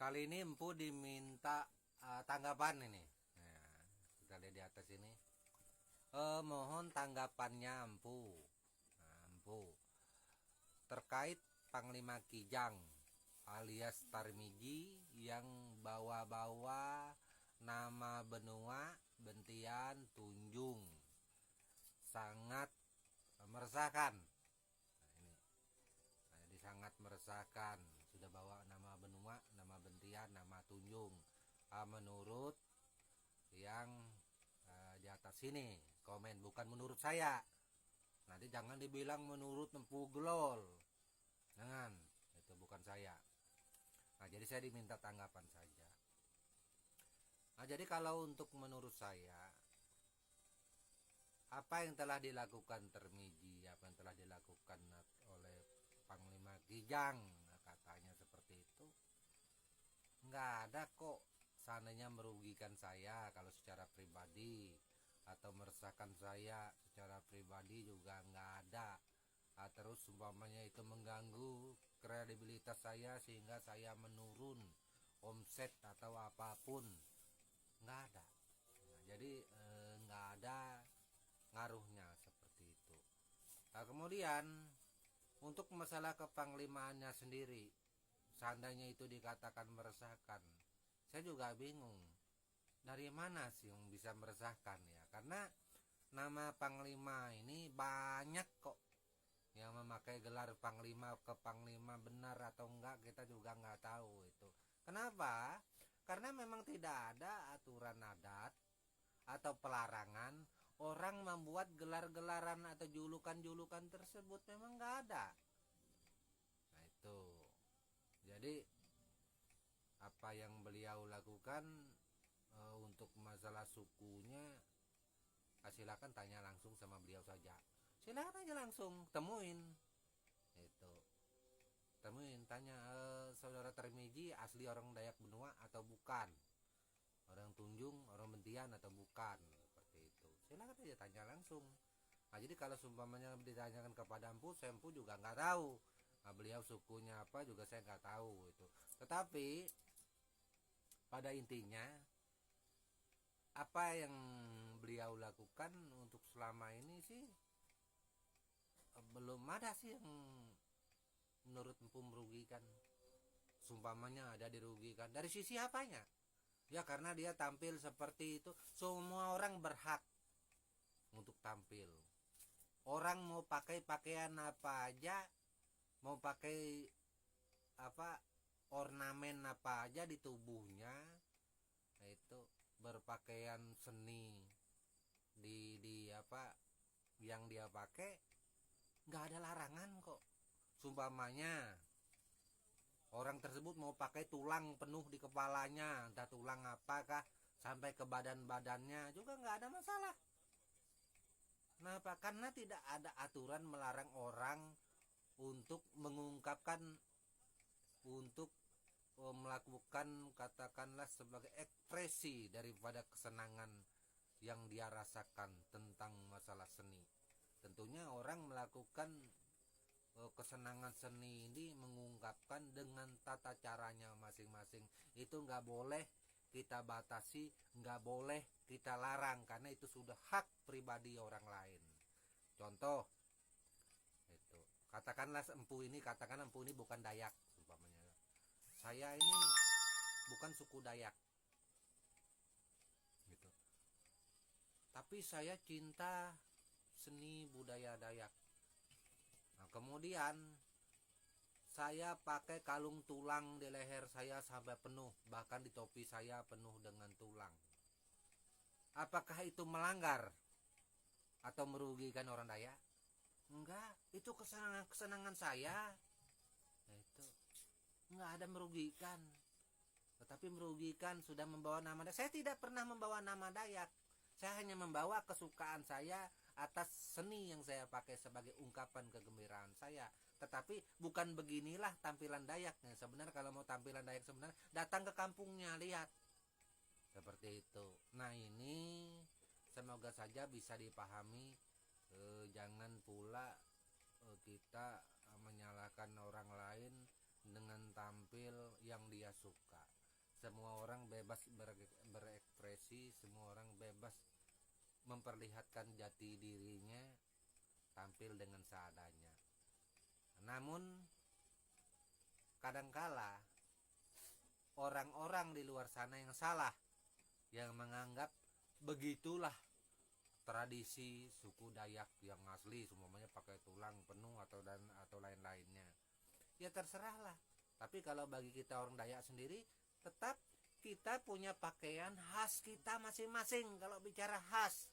Kali ini Empu diminta tanggapan ini. Nah, kita lihat di atas ini. Mohon tanggapannya Empu. Nah, Empu terkait Panglima Kijang alias Tarmiji yang bawa-bawa nama benua Bentian Tunjung. Sangat meresahkan. Nah, ini. Nah, jadi sangat meresahkan. Sudah bawa nama benua, nama Bentian, nama Tunjung. Menurut yang di atas sini komen, bukan menurut saya. Nanti jangan dibilang menurut Empu Gelol. Jangan, itu bukan saya. Nah, jadi saya diminta tanggapan saja. Nah, jadi kalau untuk menurut saya, apa yang telah dilakukan Tarmiji, apa yang telah dilakukan oleh Panglima Kijang, katanya seperti itu, nggak ada kok. Seandainya merugikan saya kalau secara pribadi atau meresahkan saya secara pribadi juga nggak ada. Terus umpamanya itu mengganggu kredibilitas saya sehingga saya menurun omset atau apapun, nggak ada. Nah, jadi nggak ada ngaruhnya seperti itu. Nah, kemudian untuk masalah kepanglimaannya sendiri, seandainya itu dikatakan meresahkan, saya juga bingung dari mana sih yang bisa meresahkan ya, karena nama panglima ini banyak kok yang memakai gelar panglima. Ke panglima benar atau enggak kita juga nggak tahu itu. Kenapa? Karena memang tidak ada aturan adat atau pelarangan orang membuat gelar-gelaran atau julukan-julukan tersebut, memang nggak ada. Nah itu, jadi apa yang beliau lakukan untuk masalah sukunya, silakan tanya langsung sama beliau saja. Silakan aja langsung temuin, itu temuin, tanya, saudara Tarmiji asli orang Dayak Benua atau bukan, orang Tunjung, orang Bentian atau bukan, seperti itu. Silakan aja tanya langsung. Nah, jadi kalau seumpamanya ditanyakan kepada Empu, saya Empu juga nggak tahu. Nah, beliau sukunya apa juga saya nggak tahu itu. Tetapi pada intinya apa yang beliau lakukan untuk selama ini sih belum ada sih yang menurut Empu merugikan. Sumpamanya ada dirugikan dari sisi apanya? Ya karena dia tampil seperti itu, semua orang berhak untuk tampil. Orang mau pakai pakaian apa aja, mau pakai apa ornamen apa aja di tubuhnya, itu berpakaian seni di apa yang dia pakai, nggak ada larangan kok. Sumpamanya orang tersebut mau pakai tulang penuh di kepalanya, entah tulang apakah sampai ke badan-badannya juga nggak ada masalah. Kenapa? Karena tidak ada aturan melarang orang untuk mengungkapkan, untuk melakukan katakanlah sebagai ekspresi daripada kesenangan yang dia rasakan tentang masalah seni. Tentunya orang melakukan kesenangan seni ini mengungkapkan dengan tata caranya masing-masing. Itu nggak boleh kita batasi, nggak boleh kita larang, karena itu sudah hak pribadi orang lain. Contoh itu, katakanlah Empu ini, bukan Dayak umpamanya. Saya ini bukan suku Dayak gitu, tapi saya cinta seni budaya Dayak. Nah, kemudian saya pakai kalung tulang di leher saya sampai penuh, bahkan di topi saya penuh dengan tulang. Apakah itu melanggar atau merugikan orang Dayak? Enggak, itu kesenangan saya. Nah, itu enggak ada merugikan. Tetapi merugikan sudah membawa nama Dayak. Saya tidak pernah membawa nama Dayak. Saya hanya membawa kesukaan saya atas seni yang saya pakai sebagai ungkapan kegembiraan saya. Tetapi bukan beginilah tampilan Dayaknya. Sebenarnya kalau mau tampilan Dayak sebenarnya, datang ke kampungnya, lihat. Seperti itu. Nah, ini semoga saja bisa dipahami. Jangan pula kita menyalahkan orang lain dengan tampil yang dia suka. semua orang bebas berekspresi, semua orang bebas memperlihatkan jati dirinya, tampil dengan seadanya. Namun kadangkala orang-orang di luar sana yang salah, yang menganggap begitulah tradisi suku Dayak yang asli, semuanya pakai tulang penuh atau lain-lainnya. Ya terserahlah. Tapi kalau bagi kita orang Dayak sendiri, tetap kita punya pakaian khas kita masing-masing. Kalau bicara khas,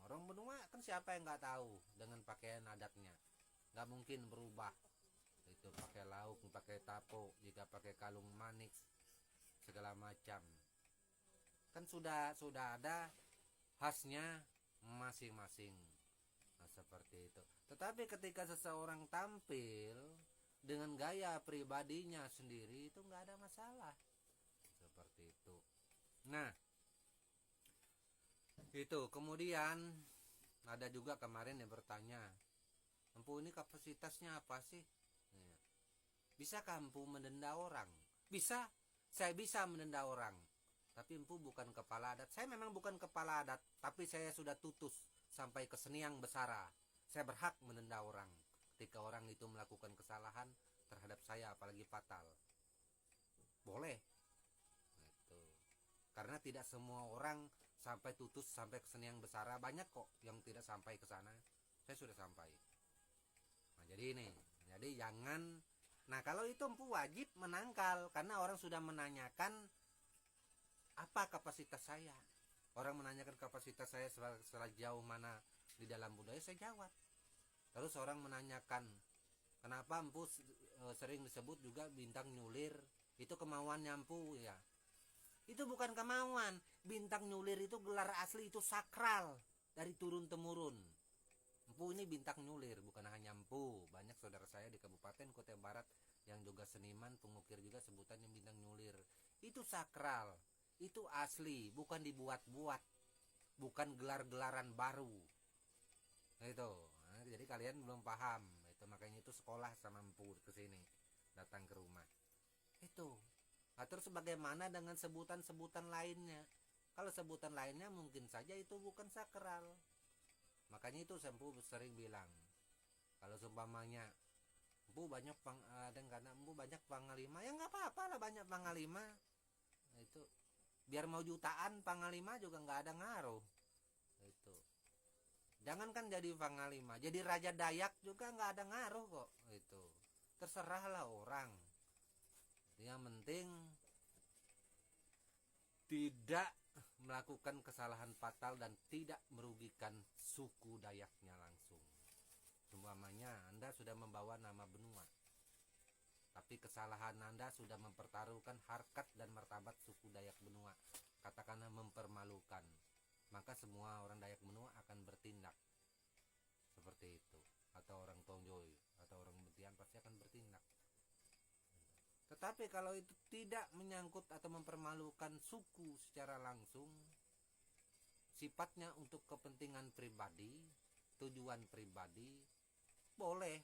orang benua kan siapa yang nggak tahu dengan pakaian adatnya, nggak mungkin berubah. Itu pakai lauk, pakai tapo, jika pakai kalung manik, segala macam. Kan sudah ada khasnya masing-masing. Nah, seperti itu. Tetapi ketika seseorang tampil dengan gaya pribadinya sendiri, itu nggak ada masalah. Seperti itu. Nah, itu kemudian ada juga kemarin yang bertanya, Empu ini kapasitasnya apa sih? Bisa Empu mendenda orang? Bisa, saya bisa mendenda orang. Tapi Empu bukan kepala adat. Saya memang bukan kepala adat, tapi saya sudah tutus sampai ke Seniang Besara. Saya berhak mendenda orang ketika orang itu melakukan kesalahan terhadap saya, apalagi fatal. Boleh. Gitu. Karena tidak semua orang sampai tutus sampai ke Seniang Besara, banyak kok yang tidak sampai ke sana. Saya sudah sampai. Nah, jadi ini, jadi jangan. Nah, kalau itu Empu wajib menangkal, karena orang sudah menanyakan apa kapasitas saya. Orang menanyakan kapasitas saya sejauh mana di dalam budaya, saya jawab. Terus orang menanyakan kenapa Empu sering disebut juga bintang nyulir. Itu kemauan Empu ya. Itu bukan kemauan. Bintang nyulir itu gelar asli, itu sakral dari turun temurun. Empu ini bintang nyulir, bukan hanya Empu. Banyak saudara saya di Kabupaten Kutai Barat yang juga seniman, pengukir juga sebutannya bintang nyulir. Itu sakral, itu asli, bukan dibuat-buat, bukan gelar-gelaran baru. Itu. Nah, jadi kalian belum paham. Itu makanya itu sekolah sama Empu ke sini, datang ke rumah. Itu. Nah, terus bagaimana dengan sebutan-sebutan lainnya? Kalau sebutan lainnya mungkin saja itu bukan sakral. Makanya itu Empu sering bilang, kalau seumpamanya Empu banyak Empu banyak panglima, ya nggak apa-apa lah banyak panglima. Itu biar mau jutaan panglima juga nggak ada ngaruh. Itu. Jangankan jadi panglima, jadi raja Dayak juga nggak ada ngaruh kok. Itu. Terserahlah orang. Yang penting tidak melakukan kesalahan fatal dan tidak merugikan suku Dayaknya langsung. Umpamanya Anda sudah membawa nama benua, tapi kesalahan Anda sudah mempertaruhkan harkat dan martabat suku Dayak benua, katakanlah mempermalukan, maka semua orang Dayak benua akan bertindak seperti itu. Atau orang Tongjoy atau orang Bentian pasti akan bertindak. Tetapi kalau itu tidak menyangkut atau mempermalukan suku secara langsung, sifatnya untuk kepentingan pribadi, tujuan pribadi, boleh.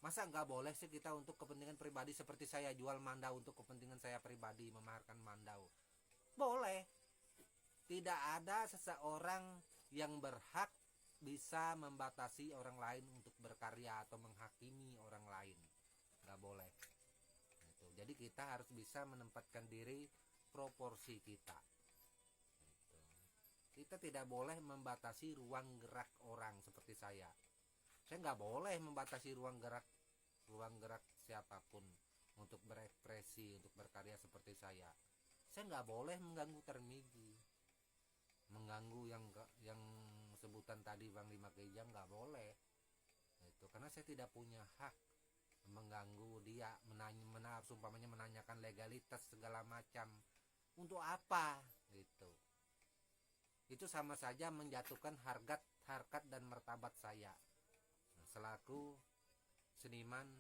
Masa nggak boleh sih kita untuk kepentingan pribadi, seperti saya jual mandau untuk kepentingan saya pribadi, memaharkan mandau? Boleh. Tidak ada seseorang yang berhak bisa membatasi orang lain untuk berkarya atau menghakimi orang lain. Nggak boleh. Jadi kita harus bisa menempatkan diri proporsi kita. Kita tidak boleh membatasi ruang gerak orang seperti saya. Saya nggak boleh membatasi ruang gerak siapapun untuk berekspresi, untuk berkarya seperti saya. Saya nggak boleh mengganggu Tarmiji, mengganggu yang sebutan tadi Bang Lima Kejang, nggak boleh. Itu karena saya tidak punya hak mengganggu dia, umpamanya menanyakan legalitas segala macam. Untuk apa? Gitu. Itu sama saja menjatuhkan harkat dan martabat saya. Nah, selaku seniman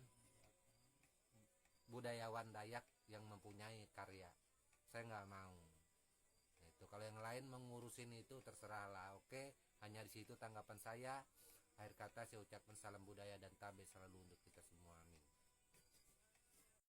budayawan Dayak yang mempunyai karya, saya nggak mau. Itu kalau yang lain mengurusin itu terserahlah. Oke, hanya di situ tanggapan saya. Akhir kata saya ucapkan salam budaya dan tabe selalu untuk kita semua.